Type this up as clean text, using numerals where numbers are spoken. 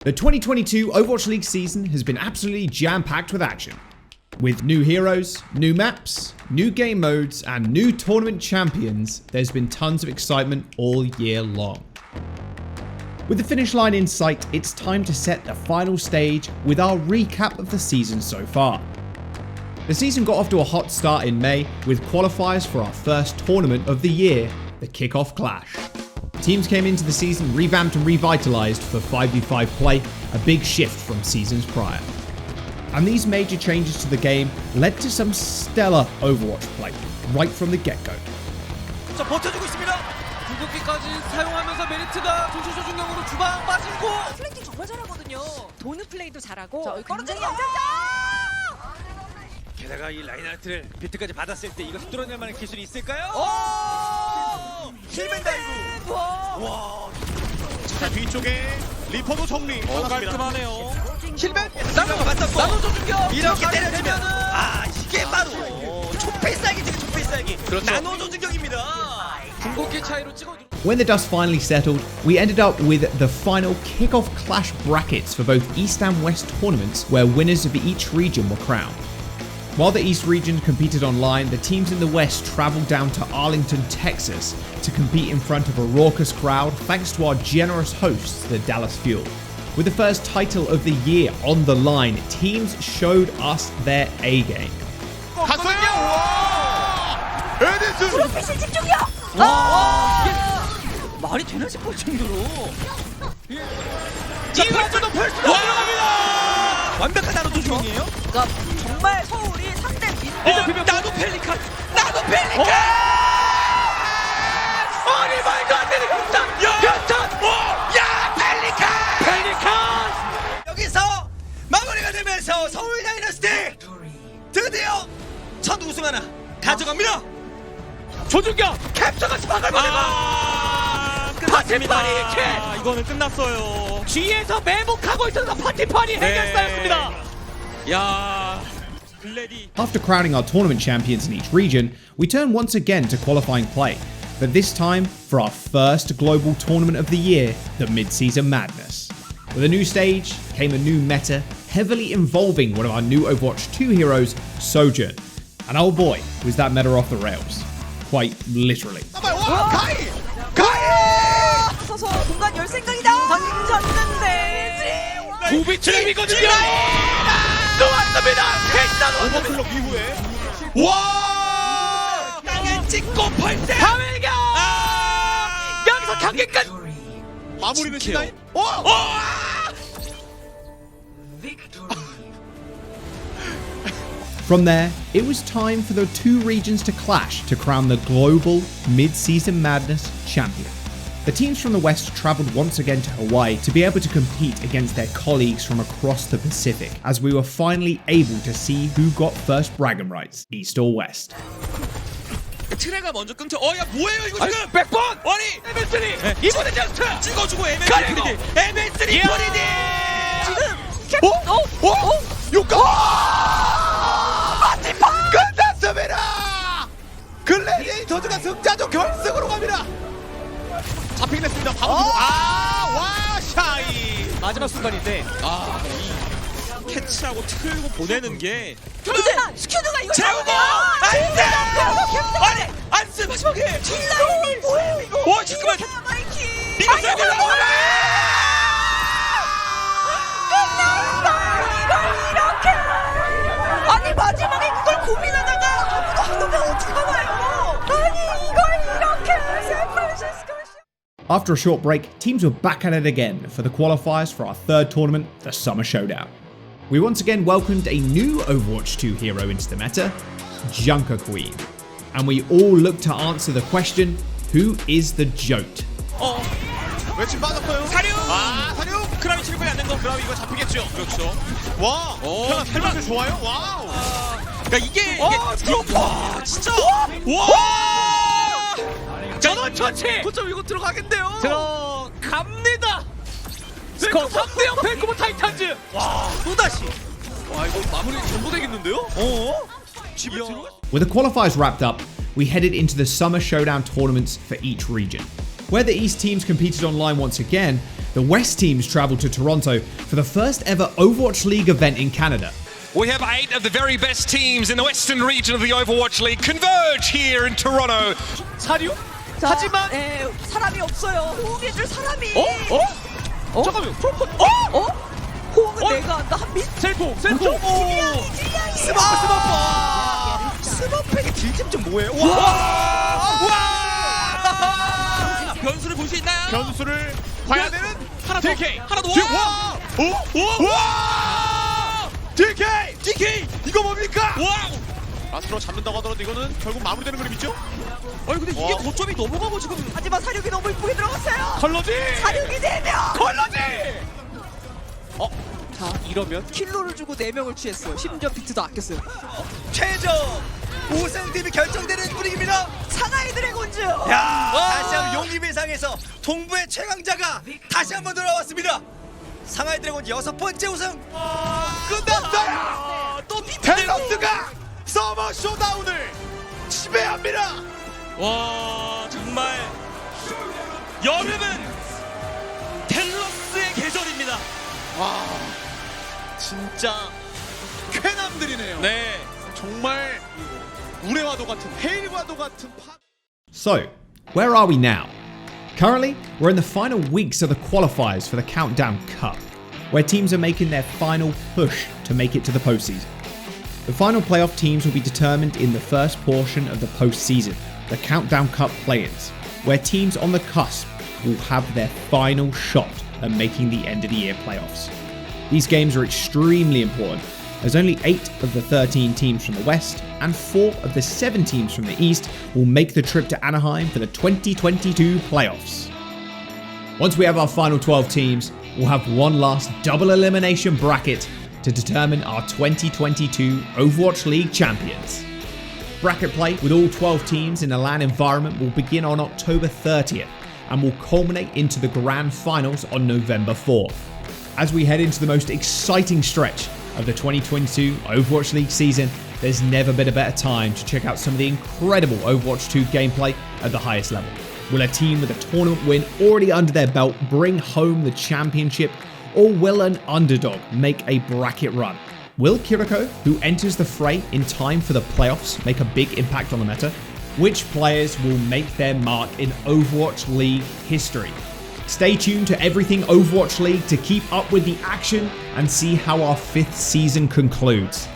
The 2022 Overwatch League season has been absolutely jam-packed with action. With new heroes, new maps, new game modes, and new tournament champions, there's been tons of excitement all year long. With the finish line in sight, it's time to set the final stage with our recap of the season so far. The season got off to a hot start in May, with qualifiers for our first tournament of the year, the Kickoff Clash. Teams came into the season revamped and revitalized for 5v5 play, a big shift from seasons prior. And these major changes to the game led to some stellar Overwatch play, right from the get-go. 자, 버텨주고 있습니다. 궁극기까지 사용하면서 메리트가 동시 조준경으로 주방 빠지고 플레이팅 정말 잘하거든요. 도는 플레이도 잘하고 자, 굉장히 게다가 이 라인하이트를 비트까지 받았을 때 이것을 뚫어낼 만한 기술이 있을까요? 힐맨 다이브! 와! 자, 뒤쪽에 리퍼도 정리. 깔끔하네요. 힐맨 나노가 맞았고 나노 조준경! 이렇게 때려주면 이게 바로 초필살기지 초필살기. 그렇죠. 나노 조준경입니다. 궁극기 차이로 찍어. When the dust finally settled, we ended up with the final Kickoff Clash brackets for both East and West tournaments, where winners of each region were crowned. While the East region competed online, the teams in the West traveled down to Arlington, Texas to compete in front of a raucous crowd thanks to our generous hosts, the Dallas Fuel. With the first title of the year on the line, teams showed us their A-game. 갔어요. 와! 에디슨. 프로페셔널 집중이야. 말이 되나 싶을 정도로. 이완전도 펄스가 들어갑니다. 완벽한 나노 조준경이에요? 그러니까 정말 서울이 상대 민. 나노 펠리칸! 나노 펠리칸! 아니 말도 안 되는 연탄! 야 펠리칸! 여기서 마무리가 되면서 서울 다이너스티 드디어 첫 우승 하나 가져갑니다. 조준경 캡처가 스파크를 보내고 파티파니 캡! 이거는 끝났어요. 뒤에서 매복하고 있어서 파티파니 해결사였습니다. 야 글래디. After crowning our tournament champions in each region, we turned once again to qualifying play, but this time for our first global tournament of the year, the Mid-Season Madness. With a new stage came a new meta, heavily involving one of our new Overwatch 2 heroes, Sojourn. And oh boy, was that meta off the rails. Quite literally. 서서 공간 열 생각이다. 던졌는데. 구비트랩이거든요. 또 왔습니다. 패스다 오버클럭 이후에 와! 땅에 찍고 펄세. 파멸경. 여기서 경기 끝. 마무리는 시나이. From there, it was time for the two regions to clash to crown the global Mid-Season Madness champion. The teams from the West travelled once again to Hawaii to be able to compete against their colleagues from across the Pacific, as we were finally able to see who got first bragging rights, East or West. 트레가 먼저 끊겨. 야 뭐예요 이거 지금? 100번. 아니 MSD 이번에 저스트 찍어주고 MSD 프리디. MSD 프리디. 지금 끝났습니다. 글래디에이터즈가 승자조 결승으로 갑니다. 잡히긴 했습니다. 바로 와샤이 마지막 순간인데 이 캐치하고 틀고 보내는 게 하지만 스큐드가 이걸 재우고 안돼. 아니 안쓰 마지막에 딜라이 뭐예요 이거? 와 잠깐만 마이키. 이거 쏘고 끝났어 이걸 이렇게. 아니 마지막에 그걸 고민하다가 아무도 안 오면 어떡하나요? 아니 이걸 이렇게 샌프란시스코. After a short break, teams were back at it again for the qualifiers for our third tournament, the Summer Showdown. We once again welcomed a new Overwatch 2 hero into the meta, Junker Queen. And we all looked to answer the question, who is the Jote? 외침 빠졌어요. 사륙. 사륙. 크라비 칠거리 안 된 거 크라비 이거 잡히겠죠. 그렇죠. 와. 헬멧 좋아요. 와우. 그러니까 이게 와 진짜 와 전원 처치. 고점 이거 들어가겠네요. 들어갑니다. 스코 3대0 밴쿠버 타이탄즈. 와 또다시. 와 이거 마무리 전부 되겠는데요? 집에 들어가. With the qualifiers wrapped up, we headed into the Summer Showdown tournaments for each region. Where the East teams competed online once again, the West teams travelled to Toronto for the first ever Overwatch League event in Canada. We have 8 of the very best teams in the western region of the Overwatch League converge here in Toronto. 사류? 자, 하지만 네, 사람이 없어요. 호응해줄 사람이. 잠깐만요. 호응은 내가 한다. 한빛. 셀프. 딜량이. 스머프에게 딜집 좀 뭐예요? 변수를 볼 수 있나요? 변수를 봐야 되는 하나 더. DK. 하나 더. DK 이거 뭡니까? 와우. 라스로 잡는다고 하더라도 이거는 결국 마무리되는 그림이죠? 아니 근데 이게 고점이 넘어가고 지금 하지만 사륙이 너무 이쁘게 들어갔어요. 컬러지! 사륙이 4명. 컬러지! 자, 이러면 킬로를 주고 4명을 취했어요. 심지어 비트도 아꼈어요. 최종 우승팀이 결정되는 분위기입니다. 상하이 드래곤즈. 다시 한번 용기비상에서 동부의 최강자가 다시 한번 돌아왔습니다. 상하이 드래곤 6번째 우승. 끝났어요! 또 비트. 텔러스가 서머 쇼다운을 지배합니다. 와 정말 여름은 텔러스의 계절입니다. 와 진짜 쾌남들이네요. 네. 정말 우레와도 같은 헤일과도 같은 So, where are we now? Currently, we're in the final weeks of the qualifiers for the Countdown Cup, where teams are making their final push to make it to the postseason. The final playoff teams will be determined in the first portion of the postseason, the Countdown Cup play-ins, where teams on the cusp will have their final shot at making the end of the year playoffs. These games are extremely important, as only 8 of the 13 teams from the West and 4 of the 7 teams from the East will make the trip to Anaheim for the 2022 playoffs. Once we have our final 12 teams, we'll have one last double elimination bracket to determine our 2022 Overwatch League champions. Bracket play with all 12 teams in a LAN environment will begin on October 30th and will culminate into the grand finals on November 4th. As we head into the most exciting stretch of the 2022 Overwatch League season, there's never been a better time to check out some of the incredible Overwatch 2 gameplay at the highest level. Will a team with a tournament win already under their belt bring home the championship, or will an underdog make a bracket run? Will Kiriko, who enters the fray in time for the playoffs, make a big impact on the meta? Which players will make their mark in Overwatch League history? Stay tuned to everything Overwatch League to keep up with the action and see how our 5th season concludes.